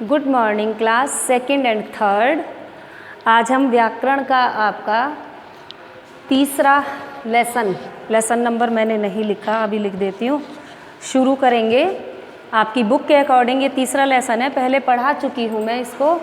Good morning class second and third. आज हम व्याकरण का आपका तीसरा लेसन नंबर मैंने नहीं लिखा, अभी लिख देती हूँ, शुरू करेंगे। आपकी बुक के अकॉर्डिंग ये तीसरा लेसन है। पहले पढ़ा चुकी हूँ मैं इसको,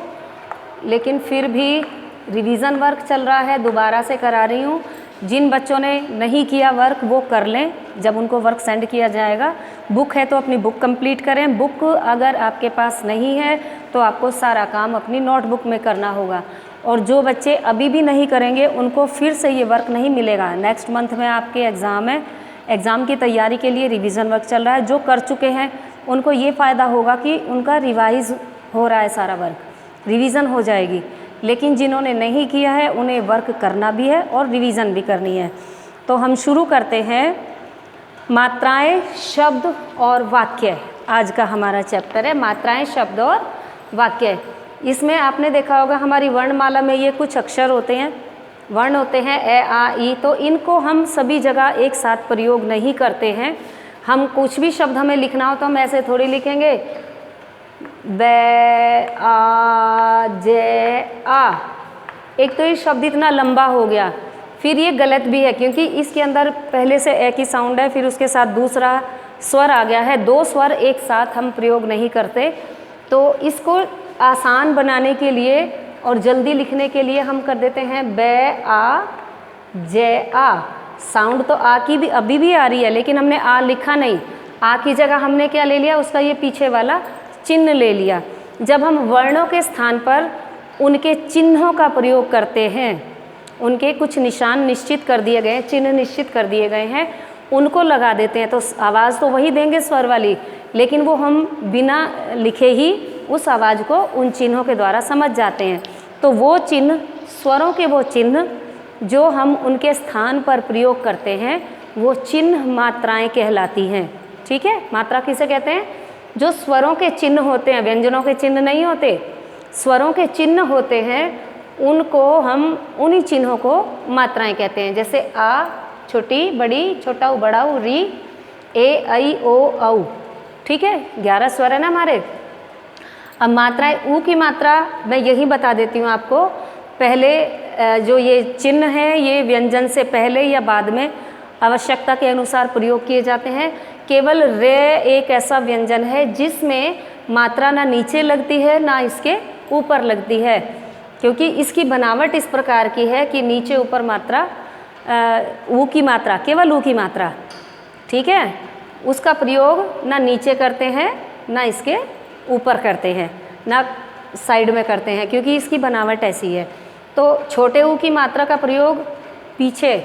लेकिन फिर भी रिवीज़न वर्क चल रहा है, दोबारा से करा रही हूँ। जिन बच्चों ने नहीं किया वर्क वो कर लें, जब उनको वर्क सेंड किया जाएगा। बुक है तो अपनी बुक कंप्लीट करें। बुक अगर आपके पास नहीं है तो आपको सारा काम अपनी नोटबुक में करना होगा। और जो बच्चे अभी भी नहीं करेंगे उनको फिर से ये वर्क नहीं मिलेगा। नेक्स्ट मंथ में आपके एग्ज़ाम है, एग्ज़ाम की तैयारी के लिए रिवीज़न वर्क चल रहा है। जो कर चुके हैं उनको ये फ़ायदा होगा कि उनका रिवाइज़ हो रहा है, सारा वर्क रिवीज़न हो जाएगी। लेकिन जिन्होंने नहीं किया है उन्हें वर्क करना भी है और रिवीज़न भी करनी है। तो हम शुरू करते हैं। मात्राएं, शब्द और वाक्य आज का हमारा चैप्टर है। मात्राएं, शब्द और वाक्य। इसमें आपने देखा होगा हमारी वर्णमाला में ये कुछ अक्षर होते हैं, वर्ण होते हैं ए आ ई। तो इनको हम सभी जगह एक साथ प्रयोग नहीं करते हैं। हम कुछ भी शब्द हमें लिखना हो तो हम ऐसे थोड़ी लिखेंगे ब आ जे आ। एक तो ये शब्द इतना लंबा हो गया, फिर ये गलत भी है क्योंकि इसके अंदर पहले से ए की साउंड है, फिर उसके साथ दूसरा स्वर आ गया है। दो स्वर एक साथ हम प्रयोग नहीं करते। तो इसको आसान बनाने के लिए और जल्दी लिखने के लिए हम कर देते हैं ब आ जे आ। साउंड तो आ की भी अभी भी आ रही है, लेकिन हमने आ लिखा नहीं। आ की जगह हमने क्या ले लिया, उसका ये पीछे वाला चिन्ह ले लिया। जब हम वर्णों के स्थान पर उनके चिन्हों का प्रयोग करते हैं, उनके कुछ निशान निश्चित कर दिए गए हैं, चिन्ह निश्चित कर दिए गए हैं, उनको लगा देते हैं तो आवाज़ तो वही देंगे स्वर वाली, लेकिन वो हम बिना लिखे ही उस आवाज़ को उन चिन्हों के द्वारा समझ जाते हैं। तो वो चिन्ह, स्वरों के वो चिन्ह जो हम उनके स्थान पर प्रयोग करते हैं, वो चिन्ह मात्राएं कहलाती हैं। ठीक है, मात्रा किसे कहते हैं? जो स्वरों के चिन्ह होते हैं, व्यंजनों के चिन्ह नहीं होते, स्वरों के चिन्ह होते हैं, उनको हम उन्हीं चिन्हों को मात्राएं कहते हैं। जैसे आ छोटी बड़ी, छोटा ऊ बड़ा ऊ, री ए ऐ ओ औ। ठीक है, 11 स्वर है ना हमारे। अब मात्राएं, ऊ की मात्रा मैं यही बता देती हूँ आपको। पहले जो ये चिन्ह है ये व्यंजन से पहले या बाद में आवश्यकता के अनुसार प्रयोग किए जाते हैं। केवल रे एक ऐसा व्यंजन है जिसमें मात्रा ना नीचे लगती है ना इसके ऊपर लगती है, क्योंकि इसकी बनावट इस प्रकार की है कि नीचे ऊपर मात्रा, ऊ की मात्रा, केवल ऊ की मात्रा, ठीक है, उसका प्रयोग ना नीचे करते हैं ना इसके ऊपर करते हैं ना साइड में करते हैं, क्योंकि इसकी बनावट ऐसी है। तो छोटे ऊ की मात्रा का प्रयोग पीछे,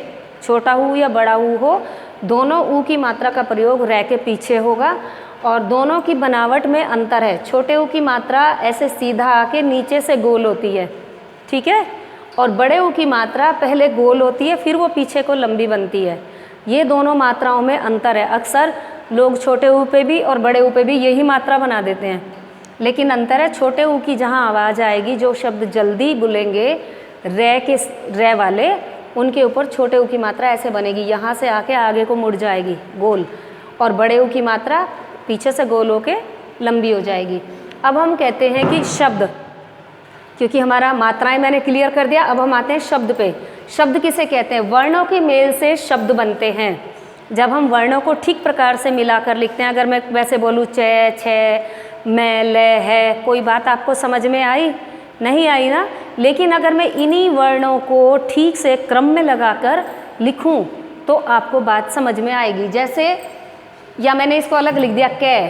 छोटा ऊ या बड़ा ऊ हो, दोनों ऊ की मात्रा का प्रयोग रै के पीछे होगा। और दोनों की बनावट में अंतर है। छोटे ऊ की मात्रा ऐसे सीधा आके नीचे से गोल होती है, ठीक है, और बड़े ऊ की मात्रा पहले गोल होती है फिर वो पीछे को लंबी बनती है। ये दोनों मात्राओं में अंतर है। अक्सर लोग छोटे ऊ पे भी और बड़े ऊ पे भी यही मात्रा बना देते हैं, लेकिन अंतर है। छोटे ऊ की जहाँ आवाज़ आएगी, जो शब्द जल्दी बोलेंगे रै के, रै वाले, उनके ऊपर छोटे ऊ की मात्रा ऐसे बनेगी, यहाँ से आके आगे को मुड़ जाएगी गोल, और बड़े ऊ की मात्रा पीछे से गोल होके लंबी हो जाएगी। अब हम कहते हैं कि शब्द, क्योंकि हमारा मात्राएं मैंने क्लियर कर दिया, अब हम आते हैं शब्द पे। शब्द किसे कहते हैं? वर्णों के मेल से शब्द बनते हैं। जब हम वर्णों को ठीक प्रकार से मिलाकर लिखते हैं, अगर मैं वैसे बोलूँ च, छ, मैं, ल, है, कोई बात आपको समझ में आई? नहीं आई ना। लेकिन अगर मैं इन्हीं वर्णों को ठीक से क्रम में लगाकर लिखूं तो आपको बात समझ में आएगी। जैसे, या मैंने इसको अलग लिख दिया कै,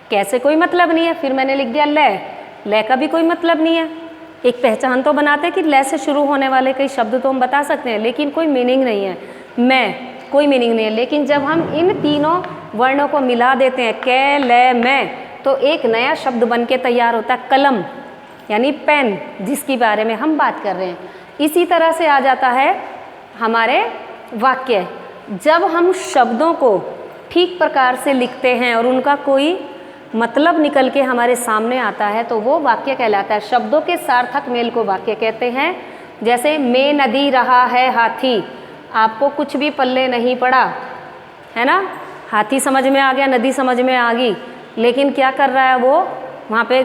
कैसे कोई मतलब नहीं है, फिर मैंने लिख दिया ले का भी कोई मतलब नहीं है। एक पहचान तो बनाते हैं कि ले से शुरू होने वाले कई शब्द तो हम बता सकते हैं, लेकिन कोई मीनिंग नहीं है। मैं, कोई मीनिंग नहीं है। लेकिन जब हम इन तीनों वर्णों को मिला देते हैं, कै, ले, मैं, तो एक नया शब्द बन के तैयार होता है, कलम, यानी पेन, जिसके बारे में हम बात कर रहे हैं। इसी तरह से आ जाता है हमारे वाक्य। जब हम शब्दों को ठीक प्रकार से लिखते हैं और उनका कोई मतलब निकल के हमारे सामने आता है तो वो वाक्य कहलाता है। शब्दों के सार्थक मेल को वाक्य कहते हैं। जैसे में नदी रहा है हाथी, आपको कुछ भी पल्ले नहीं पड़ा, है ना। हाथी समझ में आ गया, नदी समझ में आ गई, लेकिन क्या कर रहा है वो? वहाँ पे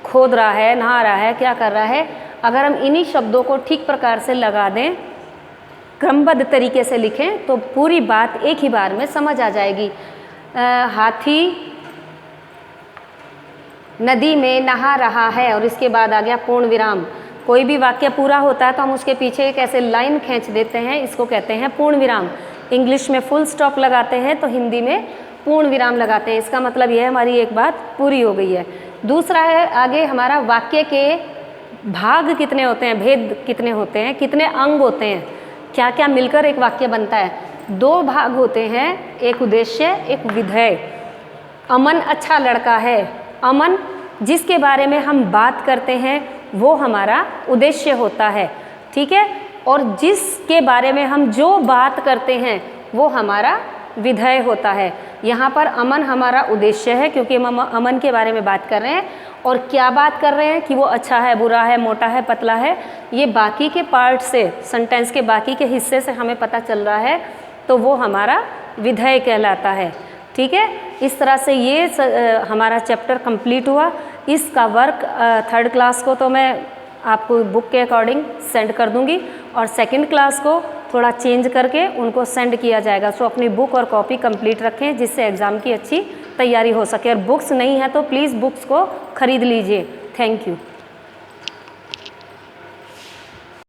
खोद रहा है, नहा रहा है, क्या कर रहा है। अगर हम इन्हीं शब्दों को ठीक प्रकार से लगा दें, क्रमबद्ध तरीके से लिखें, तो पूरी बात एक ही बार में समझ आ जाएगी। हाथी नदी में नहा रहा है, और इसके बाद आ गया पूर्ण विराम। कोई भी वाक्य पूरा होता है तो हम उसके पीछे एक ऐसे लाइन खींच देते हैं, इसको कहते हैं पूर्ण विराम। इंग्लिश में फुल स्टॉप लगाते हैं तो हिंदी में पूर्ण विराम लगाते हैं। इसका मतलब यह हमारी एक बात पूरी हो गई है। दूसरा है आगे हमारा वाक्य के भाग कितने होते हैं, भेद कितने होते हैं, कितने अंग होते हैं, क्या क्या मिलकर एक वाक्य बनता है। 2 भाग होते हैं, एक उद्देश्य, एक विधेय। अमन अच्छा लड़का है, अमन जिसके बारे में हम बात करते हैं वो हमारा उद्देश्य होता है, ठीक है। और जिसके बारे में हम जो बात करते हैं वो हमारा विधेय होता है। यहाँ पर अमन हमारा उद्देश्य है क्योंकि हम अमन के बारे में बात कर रहे हैं। और क्या बात कर रहे हैं कि वो अच्छा है, बुरा है, मोटा है, पतला है, ये बाकी के पार्ट से, सेंटेंस के बाकी के हिस्से से हमें पता चल रहा है, तो वो हमारा विधेय कहलाता है, ठीक है। इस तरह से ये हमारा चैप्टर कंप्लीट हुआ। इसका वर्क 3rd क्लास को तो मैं आपको बुक के अकॉर्डिंग सेंड कर दूंगी, और 2nd क्लास को थोड़ा चेंज करके उनको सेंड किया जाएगा। सो अपनी बुक और कॉपी कंप्लीट रखें जिससे एग्ज़ाम की अच्छी तैयारी हो सके। और बुक्स नहीं है तो प्लीज़ बुक्स को ख़रीद लीजिए। Thank you.